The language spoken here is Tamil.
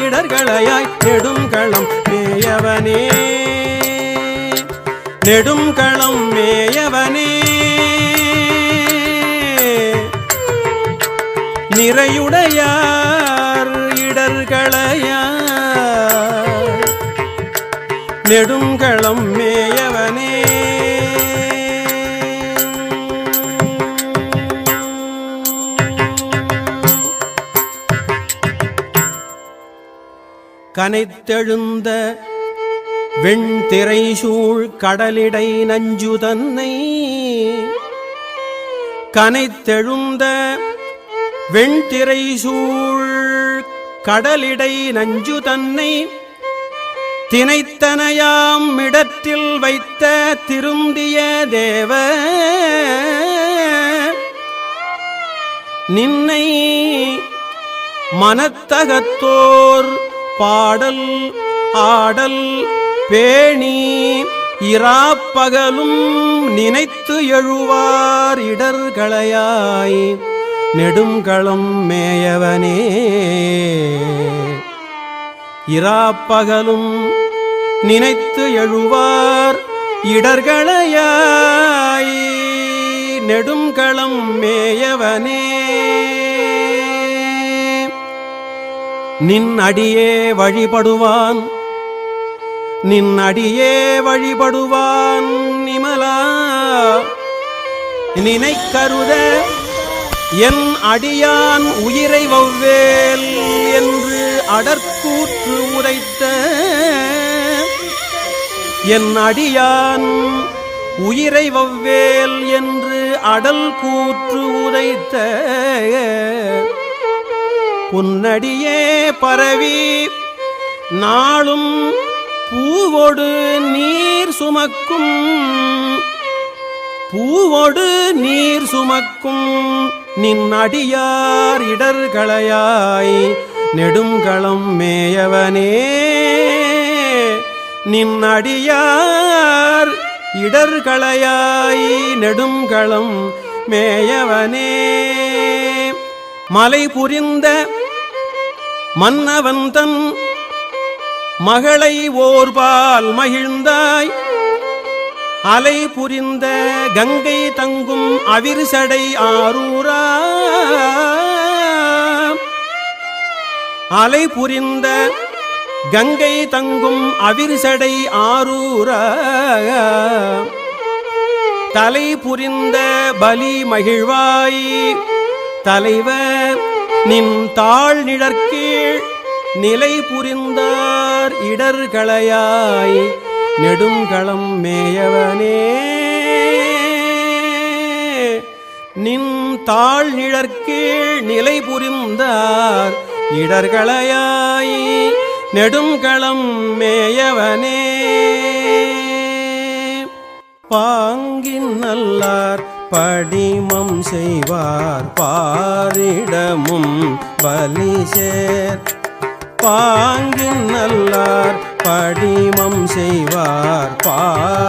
இடர்களையாய் நெடுங்களம் மேயவனே நெடுங்களம் மேயவனே நிறையுடையார் இடர்களையாய் நெடுங்களம் மேயவனே கனைத்தெழுந்த வெண்திரை சூழ் கடலிடை நஞ்சு தன்னை கனைத்தெழுந்த வெண்திரை சூழ் கடலிடை நஞ்சு தன்னை தினைத்தனையாம் இடத்தில் வைத்த திருந்திய தேவ நின்னை மனத்தகத்தோர் பாடல் ஆடல் பேணி இராப்பகலும் நினைத்து எழுவார் இடர்களையாய் நெடுங்களம் மேயவனே இராப்பகலும் நினைத்து எழுவார் இடர்களையாய் நெடுங்களம் மேயவனே நின் அடியே வழிபடுவான் நின் அடியே வழிபடுவான் நிமலா நினைக்கருத என் அடியான் உயிரை வவ்வேல் என்று அடற்கூற்று உரைத்த என் அடியான் உயிரை வவ்வேல் என்று அடல் கூற்று உரைத்த புன்னடியே பரவி நாளும் பூவோடு நீர் சுமக்கும் பூவோடு நீர் சுமக்கும் நின் அடியார் இடர்களையாய் நெடுங்களம் மேயவனே நின் அடியார் இடர்களையாய் நெடுங்களம் மேயவனே மலை புரிந்த மன்னவந்தன் மகளை ஓர்பால் மகிழ்ந்தாய் அலை புரிந்த கங்கை தங்கும் அவிர்சடை ஆரூரா அலை புரிந்த கங்கை தங்கும் அவிர்சடை ஆரூரா தலை புரிந்த பலி மகிழ்வாய் தலைவர் நின் தாழ் நிழற்கீழ் நிலை புரிந்தார் இடர்களையாய் நெடுங்களம் மேயவனே நின் தாழ் நிழற்கீழ் நிலை புரிந்தார் இடர்களையாய் நெடுங்களம் மேயவனே பாங்கின் நல்லார் படிமம் செய்வார் பாரிடமும் பலிசேர் பாங்கின் நல்லார் படிமம் செய்வார்